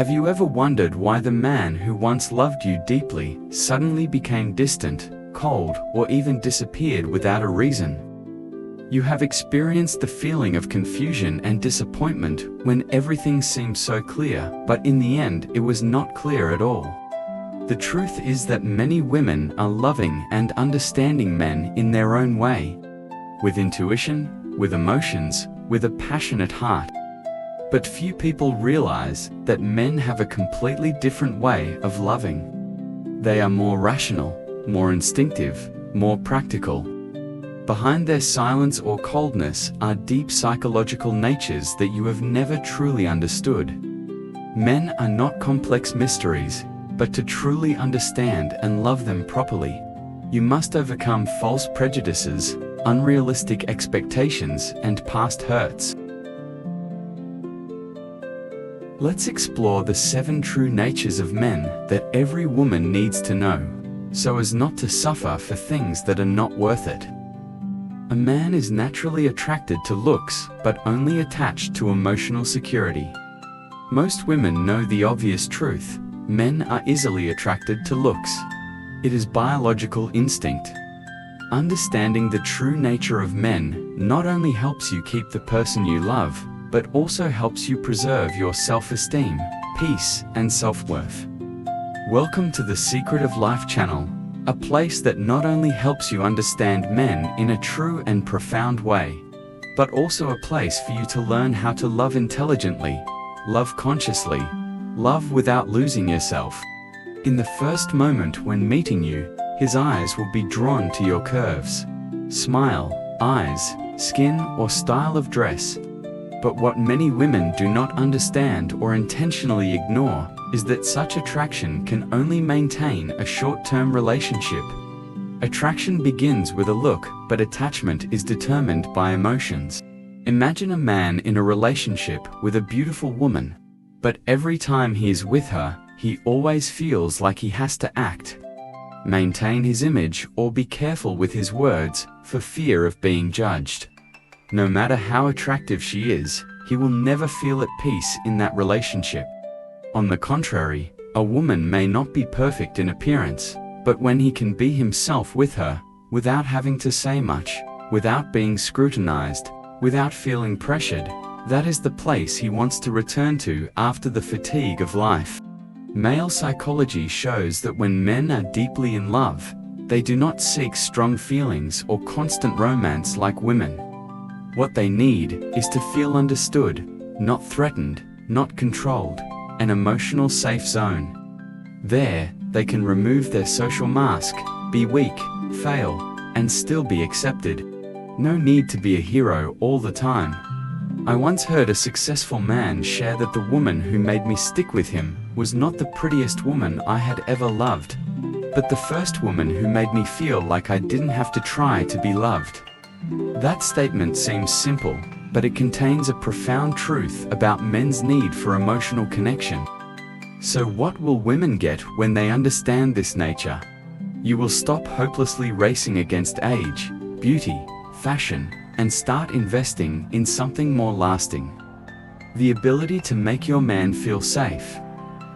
Have you ever wondered why the man who once loved you deeply suddenly became distant, cold, or even disappeared without a reason? You have experienced the feeling of confusion and disappointment when everything seemed so clear, but in the end it was not clear at all. The truth is that many women are loving and understanding men in their own way, with intuition, with emotions, with a passionate heart. But few people realize that men have a completely different way of loving. They are more rational, more instinctive, more practical. Behind their silence or coldness are deep psychological natures that you have never truly understood. Men are not complex mysteries, but to truly understand and love them properly, you must overcome false prejudices, unrealistic expectations, and past hurts. Let's explore the 7 true natures of men that every woman needs to know, so as not to suffer for things that are not worth it. A man is naturally attracted to looks, but only attached to emotional security. Most women know the obvious truth: men are easily attracted to looks. It is biological instinct. Understanding the true nature of men not only helps you keep the person you love, but also helps you preserve your self-esteem, peace, and self-worth. Welcome to the Secret of Life channel, a place that not only helps you understand men in a true and profound way, but also a place for you to learn how to love intelligently, love consciously, love without losing yourself. In the first moment when meeting you, his eyes will be drawn to your curves, smile, eyes, skin, or style of dress. But what many women do not understand or intentionally ignore is that such attraction can only maintain a short-term relationship. Attraction begins with a look, but attachment is determined by emotions. Imagine a man in a relationship with a beautiful woman, but every time he is with her, he always feels like he has to act, maintain his image, or be careful with his words for fear of being judged. No matter how attractive she is, he will never feel at peace in that relationship. On the contrary, a woman may not be perfect in appearance, but when he can be himself with her, without having to say much, without being scrutinized, without feeling pressured, that is the place he wants to return to after the fatigue of life. Male psychology shows that when men are deeply in love, they do not seek strong feelings or constant romance like women. What they need is to feel understood, not threatened, not controlled, an emotional safe zone. There, they can remove their social mask, be weak, fail, and still be accepted. No need to be a hero all the time. I once heard a successful man share that the woman who made me stick with him was not the prettiest woman I had ever loved, but the first woman who made me feel like I didn't have to try to be loved. That statement seems simple, but it contains a profound truth about men's need for emotional connection. So what will women get when they understand this nature? You will stop hopelessly racing against age, beauty, fashion, and start investing in something more lasting. The ability to make your man feel safe.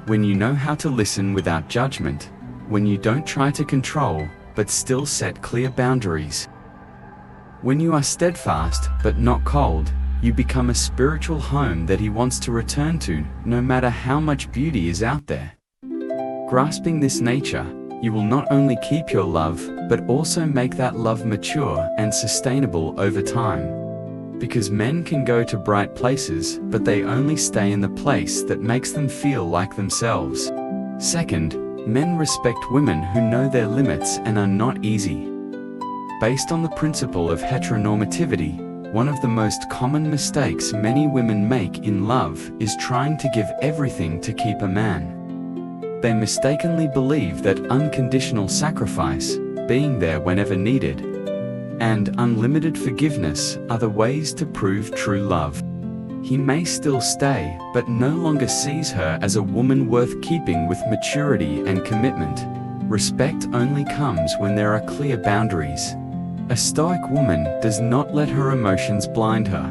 When you know how to listen without judgment, when you don't try to control, but still set clear boundaries. When you are steadfast, but not cold, you become a spiritual home that he wants to return to, no matter how much beauty is out there. Grasping this nature, you will not only keep your love, but also make that love mature and sustainable over time. Because men can go to bright places, but they only stay in the place that makes them feel like themselves. Second, men respect women who know their limits and are not easy. Based on the principle of heteronormativity, one of the most common mistakes many women make in love is trying to give everything to keep a man. They mistakenly believe that unconditional sacrifice, being there whenever needed, and unlimited forgiveness are the ways to prove true love. He may still stay, but no longer sees her as a woman worth keeping with maturity and commitment. Respect only comes when there are clear boundaries. A stoic woman does not let her emotions blind her.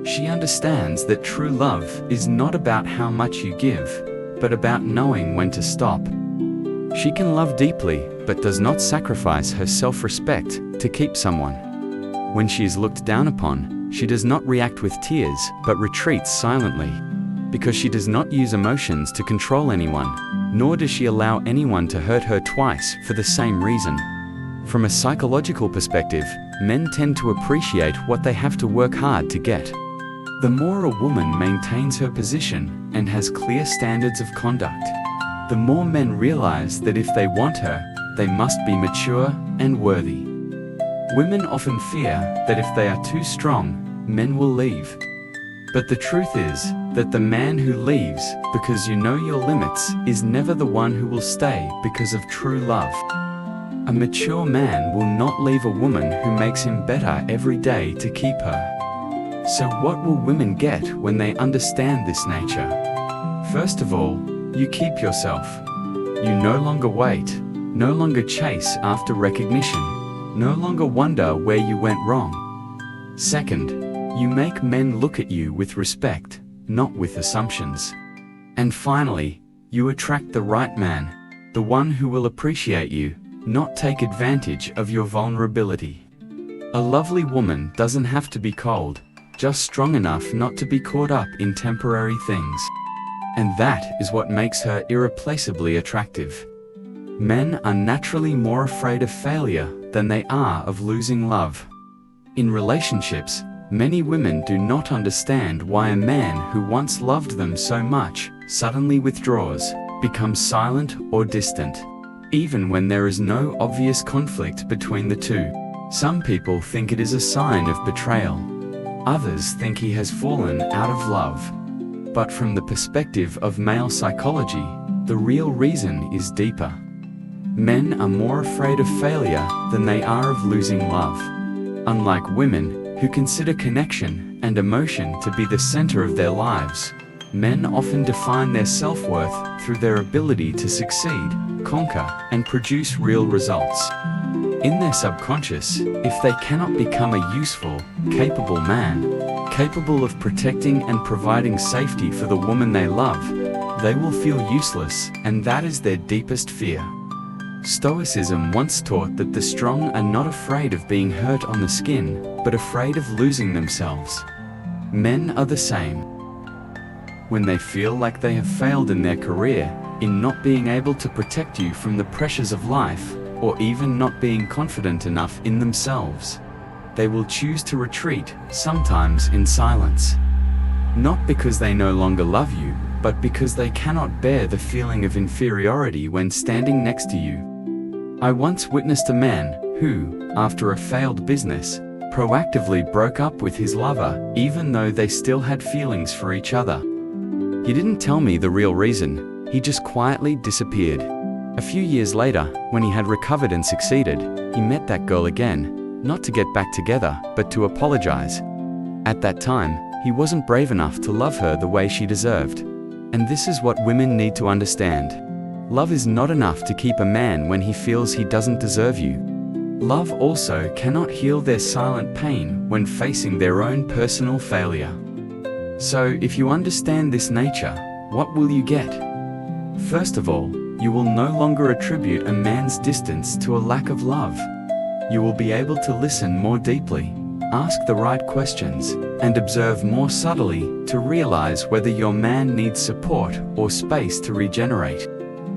She understands that true love is not about how much you give, but about knowing when to stop. She can love deeply, but does not sacrifice her self-respect to keep someone. When she is looked down upon, she does not react with tears, but retreats silently. Because she does not use emotions to control anyone, nor does she allow anyone to hurt her twice for the same reason. From a psychological perspective, men tend to appreciate what they have to work hard to get. The more a woman maintains her position and has clear standards of conduct, the more men realize that if they want her, they must be mature and worthy. Women often fear that if they are too strong, men will leave. But the truth is that the man who leaves because you know your limits is never the one who will stay because of true love. A mature man will not leave a woman who makes him better every day to keep her. So what will women get when they understand this nature? First of all, you keep yourself. You no longer wait, no longer chase after recognition, no longer wonder where you went wrong. Second, you make men look at you with respect, not with assumptions. And finally, you attract the right man, the one who will appreciate you, not take advantage of your vulnerability. A lovely woman doesn't have to be cold, just strong enough not to be caught up in temporary things. And that is what makes her irreplaceably attractive. Men are naturally more afraid of failure than they are of losing love. In relationships, many women do not understand why a man who once loved them so much suddenly withdraws, becomes silent or distant, even when there is no obvious conflict between the two. Some people think it is a sign of betrayal. Others think he has fallen out of love. But from the perspective of male psychology, the real reason is deeper. Men are more afraid of failure than they are of losing love. Unlike women, who consider connection and emotion to be the center of their lives, men often define their self-worth through their ability to succeed, conquer, and produce real results. In their subconscious, if they cannot become a useful, capable man, capable of protecting and providing safety for the woman they love, they will feel useless, and that is their deepest fear. Stoicism once taught that the strong are not afraid of being hurt on the skin, but afraid of losing themselves. Men are the same. When they feel like they have failed in their career, in not being able to protect you from the pressures of life, or even not being confident enough in themselves, they will choose to retreat, sometimes in silence. Not because they no longer love you, but because they cannot bear the feeling of inferiority when standing next to you. I once witnessed a man who, after a failed business, proactively broke up with his lover, even though they still had feelings for each other. He didn't tell me the real reason, he just quietly disappeared. A few years later, when he had recovered and succeeded, he met that girl again, not to get back together, but to apologize. At that time, he wasn't brave enough to love her the way she deserved. And this is what women need to understand. Love is not enough to keep a man when he feels he doesn't deserve you. Love also cannot heal their silent pain when facing their own personal failure. So, if you understand this nature, what will you get? First of all, you will no longer attribute a man's distance to a lack of love. You will be able to listen more deeply, ask the right questions, and observe more subtly to realize whether your man needs support or space to regenerate.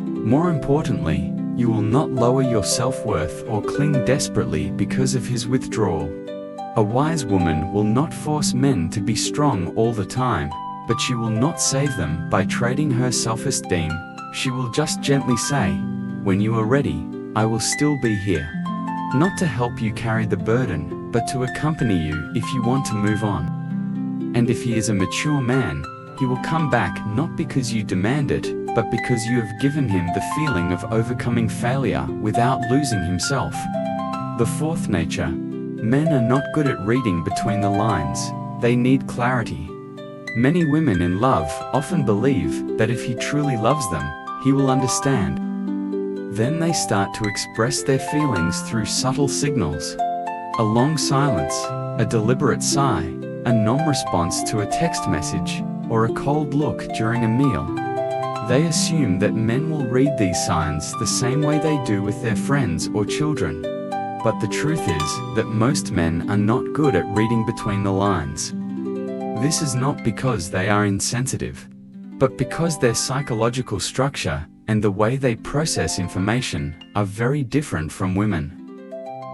More importantly, you will not lower your self-worth or cling desperately because of his withdrawal. A wise woman will not force men to be strong all the time, but she will not save them by trading her self-esteem. She will just gently say, "When you are ready, I will still be here." Not to help you carry the burden, but to accompany you if you want to move on. And if he is a mature man, he will come back not because you demand it, but because you have given him the feeling of overcoming failure without losing himself. The fourth nature. Men are not good at reading between the lines. They need clarity. Many women in love often believe that if he truly loves them, he will understand. Then they start to express their feelings through subtle signals. A long silence, a deliberate sigh, a non-response to a text message, or a cold look during a meal. They assume that men will read these signs the same way they do with their friends or children. But the truth is that most men are not good at reading between the lines. This is not because they are insensitive, but because their psychological structure and the way they process information are very different from women.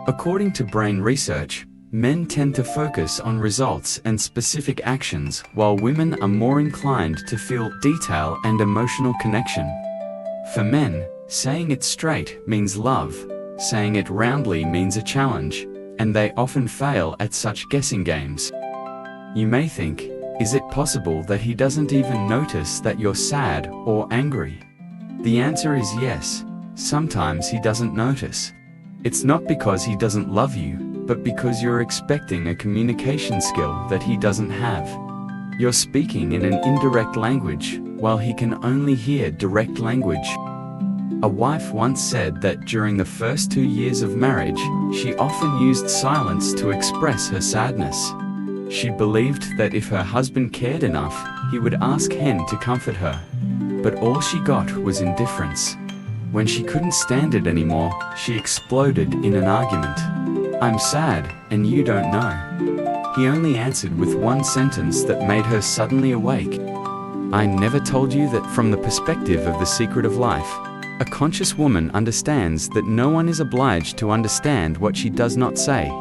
According to brain research, men tend to focus on results and specific actions, while women are more inclined to feel detail and emotional connection. For men, saying it straight means love, saying it roundly means a challenge, and they often fail at such guessing games. You may think, is it possible that he doesn't even notice that you're sad or angry? The answer is yes. Sometimes he doesn't notice. It's not because he doesn't love you, but because you're expecting a communication skill that he doesn't have. You're speaking in an indirect language, while he can only hear direct language. A wife once said that during the first 2 years of marriage, she often used silence to express her sadness. She believed that if her husband cared enough, he would ask him to comfort her. But all she got was indifference. When she couldn't stand it anymore, she exploded in an argument. "I'm sad, and you don't know." He only answered with one sentence that made her suddenly awake. "I never told you that." From the perspective of The Secret of Life, a conscious woman understands that no one is obliged to understand what she does not say.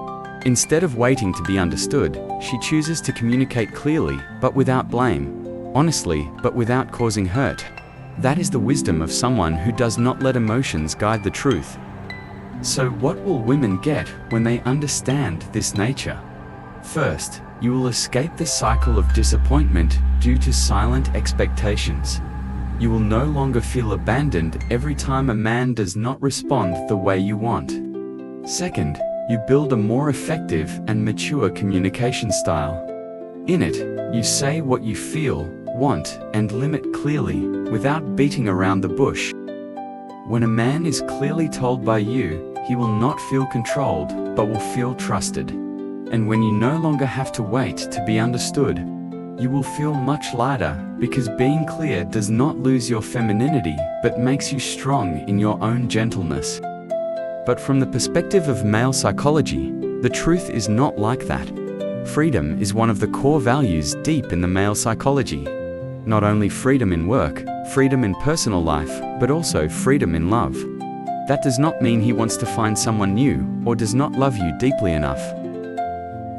Instead of waiting to be understood, she chooses to communicate clearly, but without blame, honestly, but without causing hurt. That is the wisdom of someone who does not let emotions guide the truth. So what will women get when they understand this nature? First, you will escape the cycle of disappointment due to silent expectations. You will no longer feel abandoned every time a man does not respond the way you want. Second, you build a more effective and mature communication style. In it, you say what you feel, want, and limit clearly, without beating around the bush. When a man is clearly told by you, he will not feel controlled, but will feel trusted. And when you no longer have to wait to be understood, you will feel much lighter, because being clear does not lose your femininity, but makes you strong in your own gentleness. But from the perspective of male psychology, the truth is not like that. Freedom is one of the core values deep in the male psychology. Not only freedom in work, freedom in personal life, but also freedom in love. That does not mean he wants to find someone new, or does not love you deeply enough.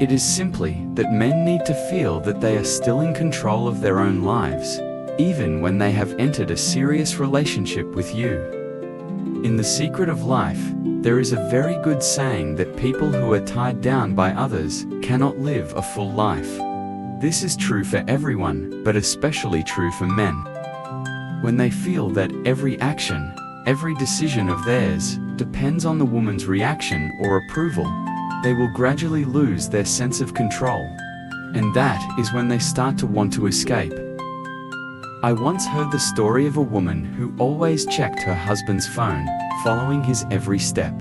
It is simply that men need to feel that they are still in control of their own lives, even when they have entered a serious relationship with you. In The Secret of Life, there is a very good saying that people who are tied down by others cannot live a full life. This is true for everyone, but especially true for men. When they feel that every action, every decision of theirs, depends on the woman's reaction or approval, they will gradually lose their sense of control. And that is when they start to want to escape. I once heard the story of a woman who always checked her husband's phone, following his every step.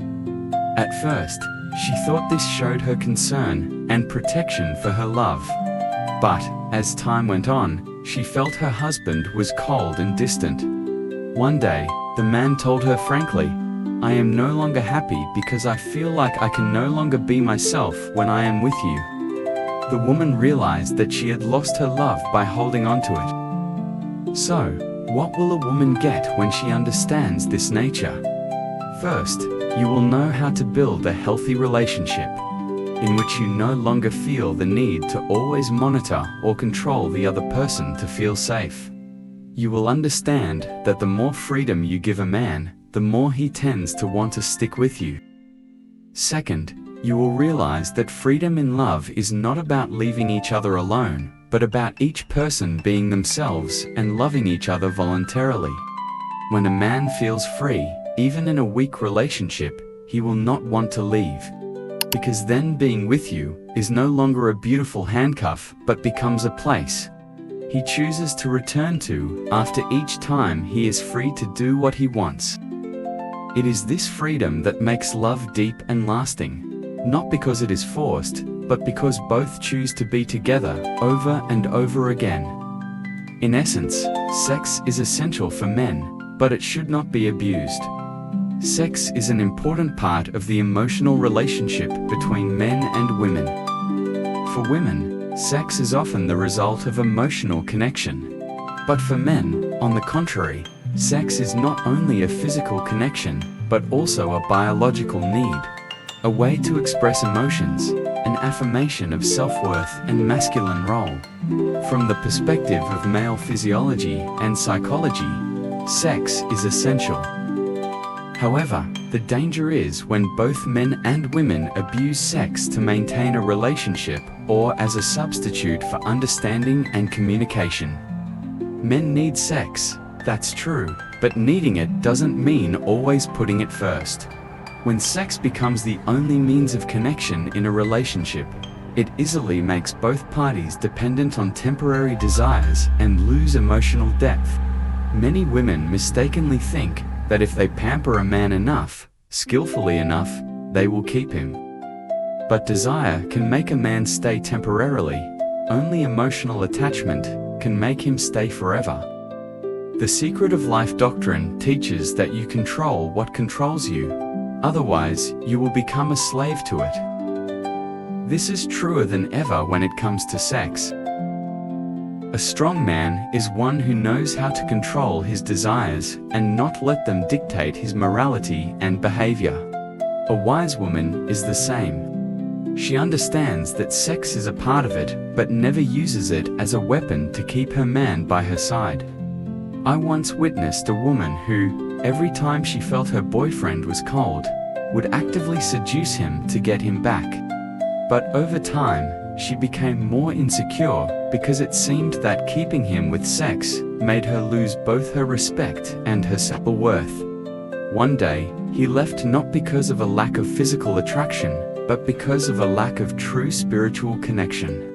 At first, she thought this showed her concern and protection for her love. But, as time went on, she felt her husband was cold and distant. One day, the man told her frankly, "I am no longer happy because I feel like I can no longer be myself when I am with you." The woman realized that she had lost her love by holding on to it. So, what will a woman get when she understands this nature? First, you will know how to build a healthy relationship, in which you no longer feel the need to always monitor or control the other person to feel safe. You will understand that the more freedom you give a man, the more he tends to want to stick with you. Second, you will realize that freedom in love is not about leaving each other alone, but about each person being themselves and loving each other voluntarily. When a man feels free, even in a weak relationship, he will not want to leave. Because then being with you is no longer a beautiful handcuff, but becomes a place he chooses to return to after each time he is free to do what he wants. It is this freedom that makes love deep and lasting, not because it is forced, but because both choose to be together over and over again. In essence, sex is essential for men, but it should not be abused. Sex is an important part of the emotional relationship between men and women. For women, sex is often the result of emotional connection. But for men, on the contrary, sex is not only a physical connection, but also a biological need, a way to express emotions, an affirmation of self-worth and masculine role. From the perspective of male physiology and psychology, sex is essential. However, the danger is when both men and women abuse sex to maintain a relationship or as a substitute for understanding and communication. Men need sex, that's true, but needing it doesn't mean always putting it first. When sex becomes the only means of connection in a relationship, it easily makes both parties dependent on temporary desires and lose emotional depth. Many women mistakenly think that if they pamper a man enough, skillfully enough, they will keep him. But desire can make a man stay temporarily. Only emotional attachment can make him stay forever. The Secret of Life doctrine teaches that you control what controls you. Otherwise, you will become a slave to it. This is truer than ever when it comes to sex. A strong man is one who knows how to control his desires and not let them dictate his morality and behavior. A wise woman is the same. She understands that sex is a part of it, but never uses it as a weapon to keep her man by her side. I once witnessed a woman who, every time she felt her boyfriend was cold, would actively seduce him to get him back. But over time, she became more insecure because it seemed that keeping him with sex made her lose both her respect and her self-worth. One day, he left not because of a lack of physical attraction, but because of a lack of true spiritual connection.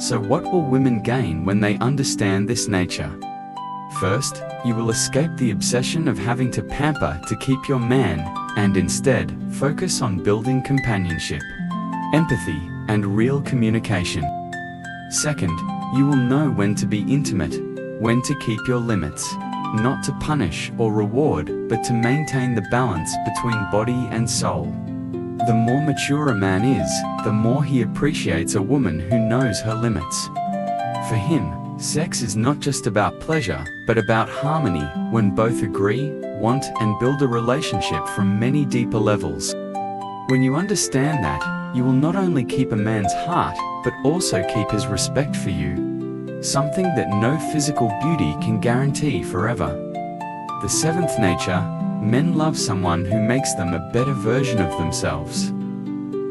So what will women gain when they understand this nature? First, you will escape the obsession of having to pamper to keep your man, and instead, focus on building companionship, empathy, and real communication. Second, you will know when to be intimate, when to keep your limits, not to punish or reward, but to maintain the balance between body and soul. The more mature a man is, the more he appreciates a woman who knows her limits. For him, sex is not just about pleasure, but about harmony, when both agree, want, and build a relationship from many deeper levels. When you understand that, you will not only keep a man's heart, but also keep his respect for you, something that no physical beauty can guarantee forever. The seventh nature, men love someone who makes them a better version of themselves.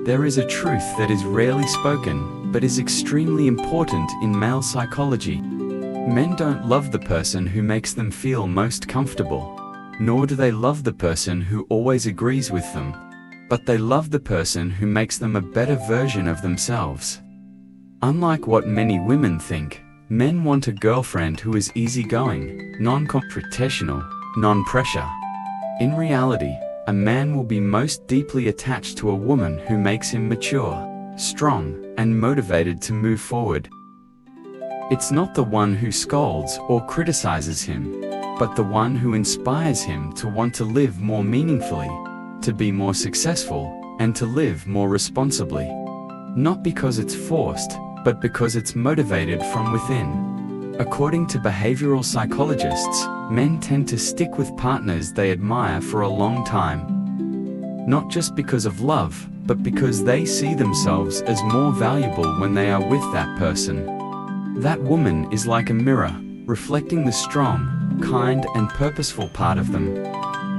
There is a truth that is rarely spoken, but is extremely important in male psychology. Men don't love the person who makes them feel most comfortable, nor do they love the person who always agrees with them, but they love the person who makes them a better version of themselves. Unlike what many women think, men want a girlfriend who is easygoing, non-confrontational, non-pressure. In reality, a man will be most deeply attached to a woman who makes him mature, strong, and motivated to move forward. It's not the one who scolds or criticizes him, but the one who inspires him to want to live more meaningfully, to be more successful, and to live more responsibly. Not because it's forced, but because it's motivated from within. According to behavioral psychologists, men tend to stick with partners they admire for a long time. Not just because of love, but because they see themselves as more valuable when they are with that person. That woman is like a mirror, reflecting the strong, kind, and purposeful part of them.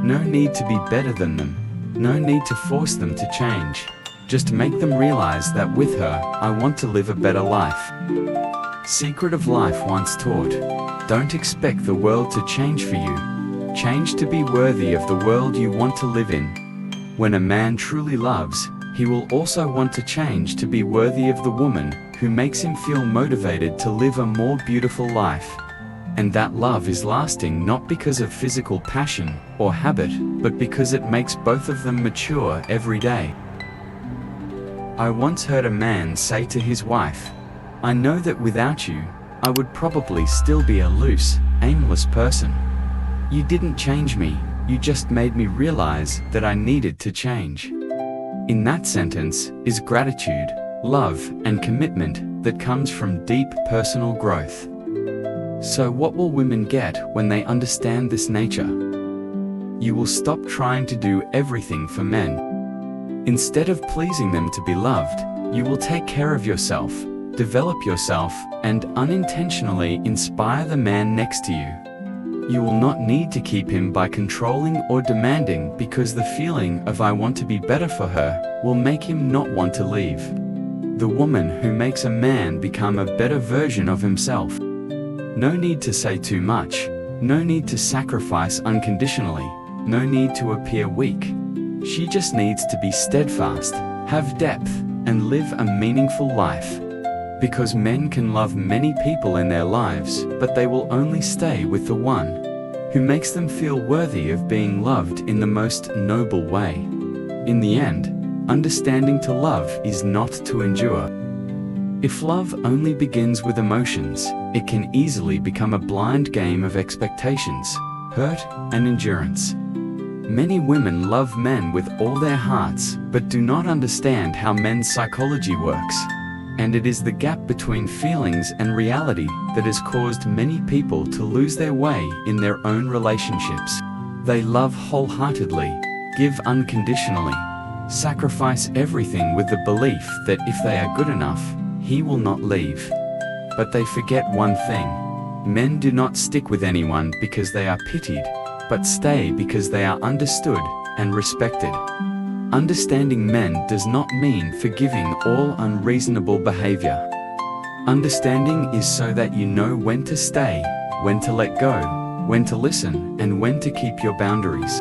No need to be better than them. No need to force them to change. Just make them realize that with her, I want to live a better life. Secret of Life once taught, don't expect the world to change for you. Change to be worthy of the world you want to live in. When a man truly loves, he will also want to change to be worthy of the woman who makes him feel motivated to live a more beautiful life. And that love is lasting not because of physical passion or habit, but because it makes both of them mature every day. I once heard a man say to his wife, I know that without you, I would probably still be a loose, aimless person. You didn't change me, you just made me realize that I needed to change. In that sentence is gratitude, love, and commitment that comes from deep personal growth. So what will women get when they understand this nature? You will stop trying to do everything for men. Instead of pleasing them to be loved, you will take care of yourself, develop yourself, and unintentionally inspire the man next to you. You will not need to keep him by controlling or demanding, because the feeling of "I want to be better for her" will make him not want to leave. The woman who makes a man become a better version of himself. No need to say too much, no need to sacrifice unconditionally, no need to appear weak. She just needs to be steadfast, have depth, and live a meaningful life. Because men can love many people in their lives, but they will only stay with the one who makes them feel worthy of being loved in the most noble way. In the end, understanding to love is not to endure. If love only begins with emotions, it can easily become a blind game of expectations, hurt, and endurance. Many women love men with all their hearts, but do not understand how men's psychology works. And it is the gap between feelings and reality that has caused many people to lose their way in their own relationships. They love wholeheartedly, give unconditionally, sacrifice everything with the belief that if they are good enough, he will not leave. But they forget one thing: men do not stick with anyone because they are pitied, but stay because they are understood and respected. Understanding men does not mean forgiving all unreasonable behavior. Understanding is so that you know when to stay, when to let go, when to listen, and when to keep your boundaries.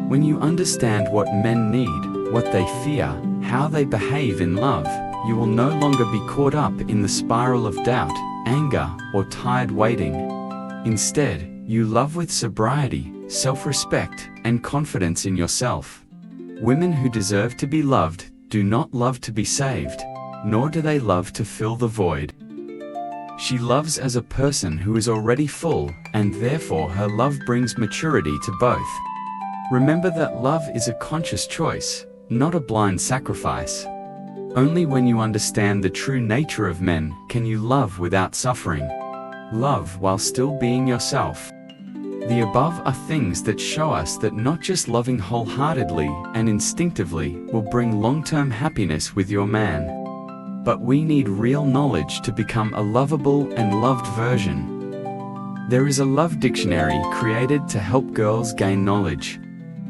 When you understand what men need, what they fear, how they behave in love, you will no longer be caught up in the spiral of doubt, anger, or tired waiting. Instead, you love with sobriety, self-respect, and confidence in yourself. Women who deserve to be loved do not love to be saved, nor do they love to fill the void. She loves as a person who is already full, and therefore her love brings maturity to both. Remember that love is a conscious choice, not a blind sacrifice. Only when you understand the true nature of men can you love without suffering. Love while still being yourself. The above are things that show us that not just loving wholeheartedly and instinctively will bring long-term happiness with your man, but we need real knowledge to become a lovable and loved version. There is a love dictionary created to help girls gain knowledge,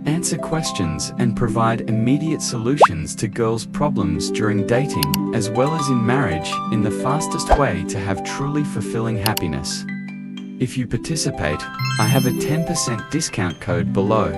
answer questions, and provide immediate solutions to girls' problems during dating as well as in marriage, in the fastest way to have truly fulfilling happiness. If you participate, I have a 10% discount code below.